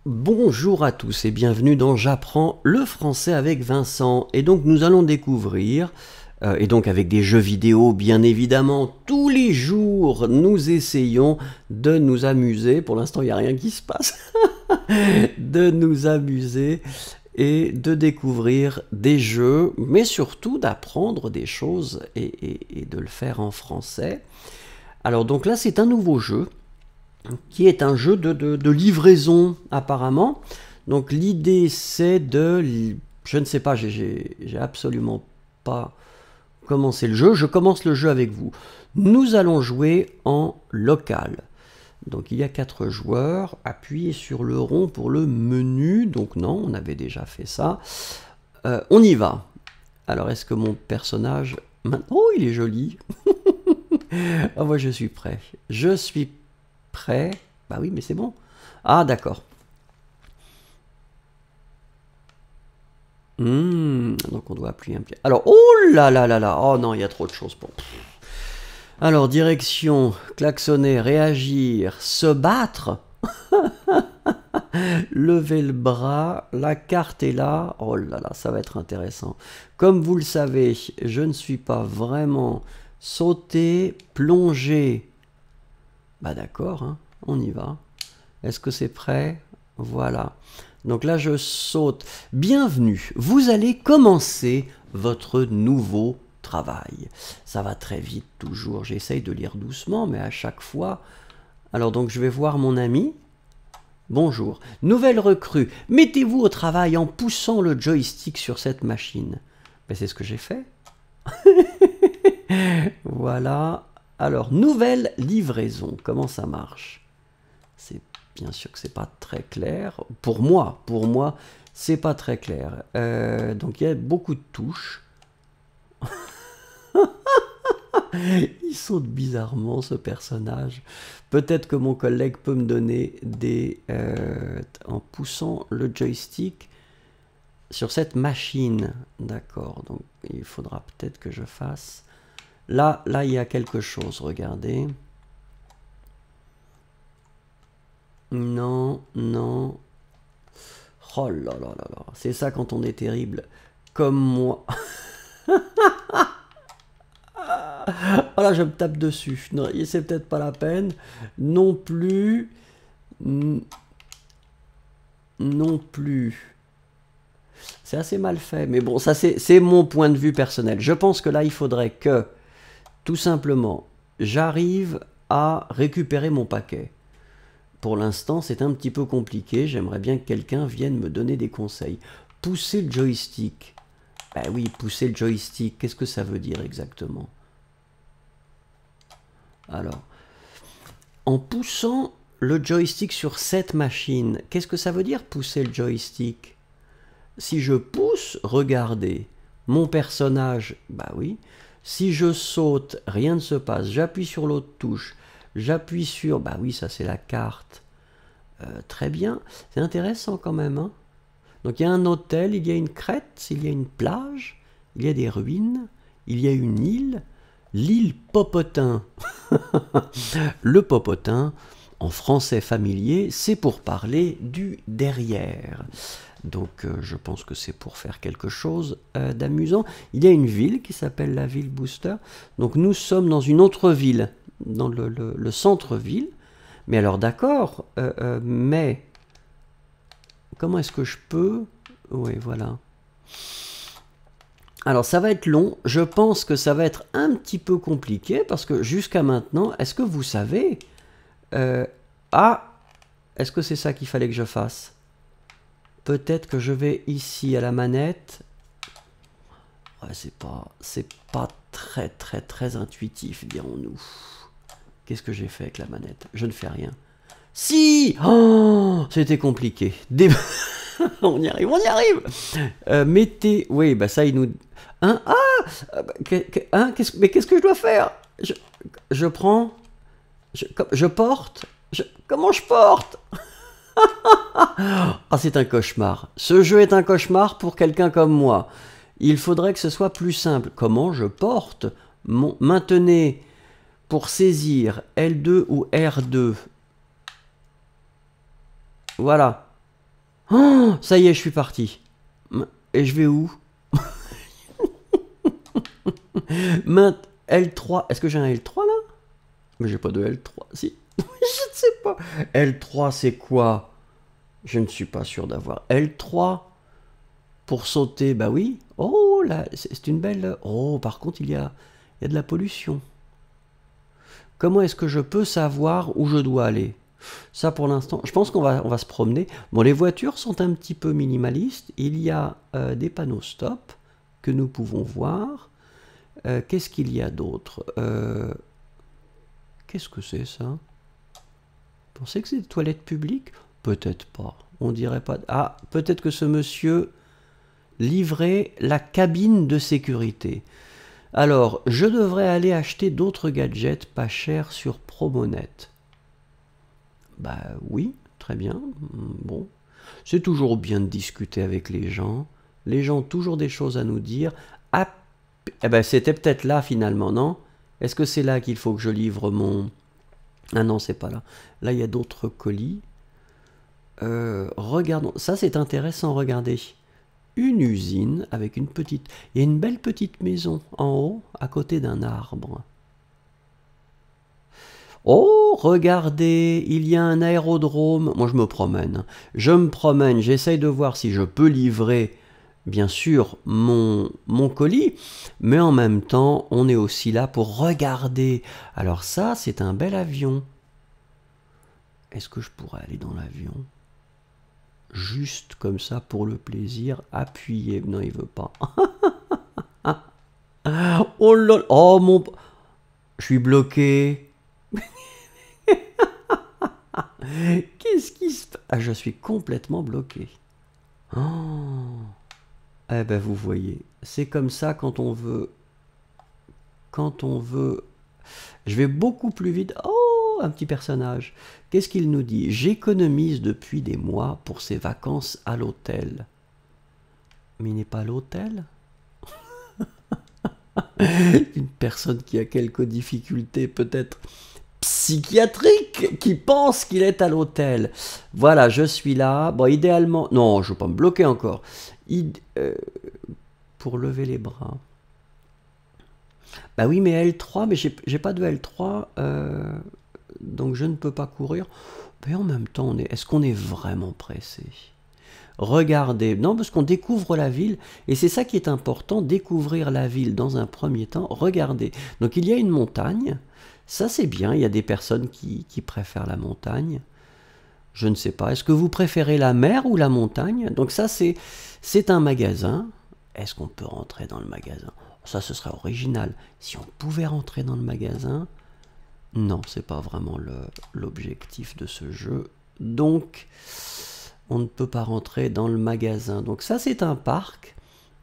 Bonjour à tous et bienvenue dans J'apprends le français avec Vincent. Et donc nous allons découvrir, et donc avec des jeux vidéo bien évidemment, tous les jours nous essayons de nous amuser. Pour l'instant il n'y a rien qui se passe. De nous amuser et de découvrir des jeux, mais surtout d'apprendre des choses et de le faire en français. Alors donc là c'est un nouveau jeu qui est un jeu de livraison apparemment. Donc l'idée c'est de... Je ne sais pas, j'ai absolument pas commencé le jeu. Je commence le jeu avec vous. Nous allons jouer en local. Donc il y a 4 joueurs. Appuyez sur le rond pour le menu. Donc non, on avait déjà fait ça. On y va. Alors est-ce que mon personnage... Oh, il est joli. Ah, moi je suis prêt. Je suis prêt. Bah oui, mais c'est bon. Ah, d'accord. Donc on doit appuyer un pied. Alors, oh là là là là. Oh non, il y a trop de choses pour... Alors, direction, klaxonner, réagir, se battre. Lever le bras, la carte est là. Oh là là, ça va être intéressant. Comme vous le savez, je ne suis pas vraiment sauter, plonger. Bah d'accord, hein, on y va. Est-ce que c'est prêt? Voilà. Donc là, je saute. Bienvenue, vous allez commencer votre nouveau travail. Ça va très vite, toujours. J'essaye de lire doucement, mais à chaque fois... Alors donc, je vais voir mon ami. Bonjour. Nouvelle recrue. Mettez-vous au travail en poussant le joystick sur cette machine. Ben, c'est ce que j'ai fait. Voilà. Alors, nouvelle livraison. Comment ça marche? C'est bien sûr que c'est pas très clair. Pour moi, c'est pas très clair. Donc, il y a beaucoup de touches. Il saute bizarrement, ce personnage. Peut-être que mon collègue peut me donner des... en poussant le joystick sur cette machine. D'accord, donc il faudra peut-être que je fasse... Là, il y a quelque chose, regardez. Non, non. Oh là là là là. C'est ça quand on est terrible. Comme moi. Oh là, je me tape dessus. Non, c'est peut-être pas la peine. Non plus. Non plus. C'est assez mal fait. Mais bon, ça c'est mon point de vue personnel. Je pense que là, il faudrait que, tout simplement, j'arrive à récupérer mon paquet. Pour l'instant, c'est un petit peu compliqué. J'aimerais bien que quelqu'un vienne me donner des conseils. Pousser le joystick. Ben oui, pousser le joystick. Qu'est-ce que ça veut dire exactement? Alors, en poussant le joystick sur cette machine, qu'est-ce que ça veut dire pousser le joystick? Si je pousse, regardez, mon personnage, bah oui. Si je saute, rien ne se passe. J'appuie sur l'autre touche. J'appuie sur, bah oui, ça c'est la carte. Très bien, c'est intéressant quand même, hein. Donc il y a un hôtel, il y a une crête, il y a une plage, il y a des ruines, il y a une île. L'île Popotin. Le Popotin, en français familier, c'est pour parler du derrière. Donc je pense que c'est pour faire quelque chose d'amusant. Il y a une ville qui s'appelle la ville Booster. Donc nous sommes dans une autre ville, dans le centre-ville. Mais alors d'accord, mais comment est-ce que je peux... Oui, voilà. Alors ça va être long, je pense que ça va être un petit peu compliqué parce que jusqu'à maintenant, est-ce que vous savez... Ah, est-ce que c'est ça qu'il fallait que je fasse? Peut-être que je vais ici à la manette. Ouais, c'est pas très intuitif, dirons-nous. Qu'est-ce que j'ai fait avec la manette? Je ne fais rien. Si! Oh, c'était compliqué. On y arrive, on y arrive. Mettez... Oui, bah ça, il nous... Hein? Ah! Mais qu'est-ce que je dois faire? Je prends... Je porte? Comment je porte? Ah, c'est un cauchemar. Ce jeu est un cauchemar pour quelqu'un comme moi. Il faudrait que ce soit plus simple. Comment je porte? Maintenez pour saisir L2 ou R2. Voilà. Oh, ça y est, je suis parti. Et je vais où? L3. Est-ce que j'ai un L3 là? Mais j'ai pas de L3. Si. Je ne sais pas. L3, c'est quoi? Je ne suis pas sûr d'avoir. L3 pour sauter. Bah oui. Oh là, c'est une belle. Oh, par contre, il y a de la pollution. Comment est-ce que je peux savoir où je dois aller? Ça, pour l'instant, je pense on va se promener. Bon, les voitures sont un petit peu minimalistes. Il y a des panneaux stop que nous pouvons voir. Qu'est-ce qu'il y a d'autre? Qu'est-ce que c'est ça? Vous pensez que c'est des toilettes publiques? Peut-être pas. On dirait pas. Ah, peut-être que ce monsieur livrait la cabine de sécurité. Alors, je devrais aller acheter d'autres gadgets pas chers sur Promonet. Bah oui, très bien. Bon, c'est toujours bien de discuter avec les gens. Les gens ont toujours des choses à nous dire. Ah, eh ben c'était peut-être là finalement, non? Est-ce que c'est là qu'il faut que je livre mon... Ah non, c'est pas là. Là, il y a d'autres colis. Regardons. Ça, c'est intéressant, regardez. Une usine avec une petite... Il y a une belle petite maison en haut, à côté d'un arbre. Oh, regardez, il y a un aérodrome. Moi, je me promène. Je me promène, j'essaye de voir si je peux livrer, bien sûr, mon colis. Mais en même temps, on est aussi là pour regarder. Alors ça, c'est un bel avion. Est-ce que je pourrais aller dans l'avion? Juste comme ça, pour le plaisir, appuyer. Non, il veut pas. Oh là, oh mon... Je suis bloqué. Qu'est-ce qui se passe? Ah, je suis complètement bloqué. Oh. Eh ben, vous voyez, c'est comme ça quand on veut... Quand on veut... Je vais beaucoup plus vite. Oh, un petit personnage. Qu'est-ce qu'il nous dit? J'économise depuis des mois pour ses vacances à l'hôtel. Mais il n'est pas à l'hôtel? Une personne qui a quelques difficultés peut-être psychiatrique qui pense qu'il est à l'hôtel. Voilà, je suis là. Bon, idéalement... Non, je ne veux pas me bloquer encore. Pour lever les bras. Bah oui, mais L3, mais j'ai pas de L3, donc je ne peux pas courir. Mais en même temps, est-ce qu'on est vraiment pressé? Regardez, non, parce qu'on découvre la ville, et c'est ça qui est important, découvrir la ville dans un premier temps. Regardez, donc il y a une montagne, ça c'est bien, il y a des personnes qui préfèrent la montagne. Je ne sais pas, est-ce que vous préférez la mer ou la montagne? Donc ça c'est un magasin. Est-ce qu'on peut rentrer dans le magasin? Ça, ce serait original. Si on pouvait rentrer dans le magasin... Non, c'est pas vraiment l'objectif de ce jeu. Donc, on ne peut pas rentrer dans le magasin. Donc ça, c'est un parc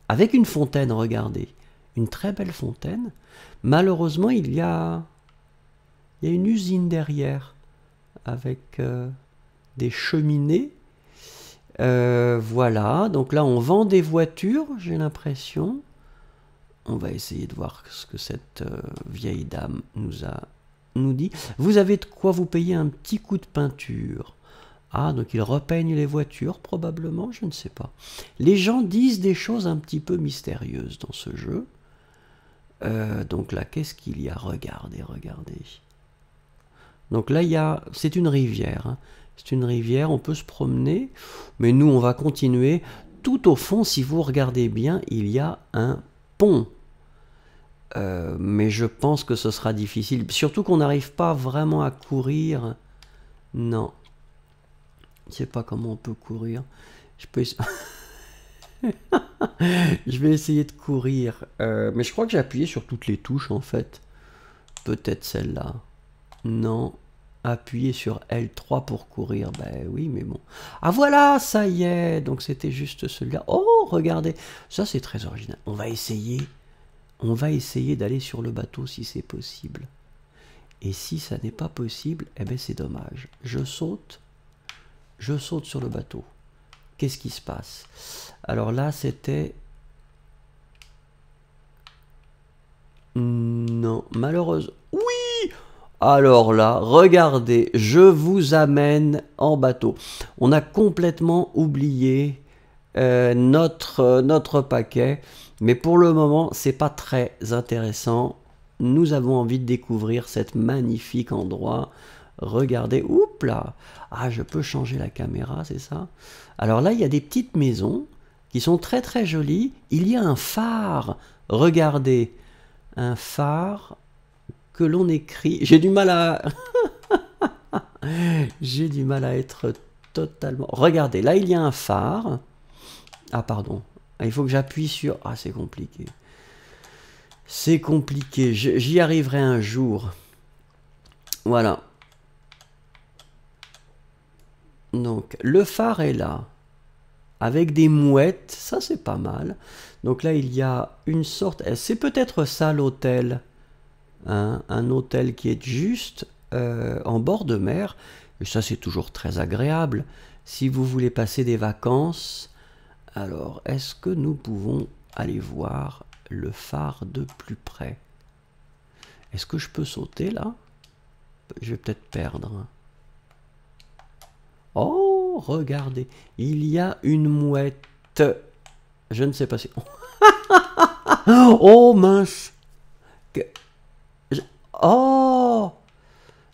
avec une fontaine, regardez. Une très belle fontaine. Malheureusement, il y a une usine derrière avec des cheminées. Voilà, donc là, on vend des voitures, j'ai l'impression. On va essayer de voir ce que cette vieille dame nous dit. Vous avez de quoi vous payer un petit coup de peinture. Ah, donc ils repeignent les voitures, probablement, je ne sais pas. Les gens disent des choses un petit peu mystérieuses dans ce jeu. Donc là, qu'est-ce qu'il y a? Regardez, regardez. Donc là, c'est une rivière. Hein. C'est une rivière, on peut se promener. Mais nous, on va continuer. Tout au fond, si vous regardez bien, il y a un pont. Mais je pense que ce sera difficile. Surtout qu'on n'arrive pas vraiment à courir. Non. Je ne sais pas comment on peut courir. Je peux je vais essayer de courir. Mais je crois que j'ai appuyé sur toutes les touches en fait. Peut-être celle-là. Non. Appuyer sur L3 pour courir. Ben oui, mais bon. Ah voilà, ça y est. Donc c'était juste celui-là. Oh, regardez. Ça c'est très original. On va essayer. On va essayer d'aller sur le bateau si c'est possible. Et si ça n'est pas possible, eh ben c'est dommage. Je saute sur le bateau. Qu'est-ce qui se passe? Alors là, c'était... Non, malheureusement... Oui! Alors là, regardez, je vous amène en bateau. On a complètement oublié notre paquet, mais pour le moment, c'est pas très intéressant. Nous avons envie de découvrir cet magnifique endroit. Regardez, oups là. Ah, je peux changer la caméra, c'est ça? Alors là, il y a des petites maisons qui sont très très jolies. Il y a un phare. Regardez, un phare que l'on écrit. J'ai du mal à... J'ai du mal à être totalement... Regardez, là il y a un phare. Ah pardon, il faut que j'appuie sur... Ah c'est compliqué. C'est compliqué, j'y arriverai un jour. Voilà. Donc le phare est là. Avec des mouettes, ça c'est pas mal. Donc là il y a une sorte... C'est peut-être ça l'hôtel. Hein, un hôtel qui est juste en bord de mer, et ça c'est toujours très agréable. Si vous voulez passer des vacances, alors est-ce que nous pouvons aller voir le phare de plus près? Est-ce que je peux sauter là? Je vais peut-être perdre. Oh, regardez, il y a une mouette. Je ne sais pas si... Oh mince! Oh!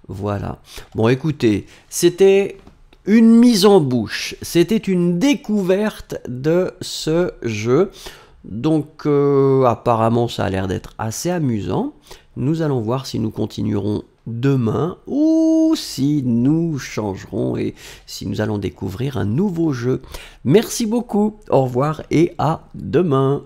Voilà. Bon, écoutez, c'était une mise en bouche. C'était une découverte de ce jeu. Donc, apparemment, ça a l'air d'être assez amusant. Nous allons voir si nous continuerons demain ou si nous changerons et si nous allons découvrir un nouveau jeu. Merci beaucoup, au revoir et à demain.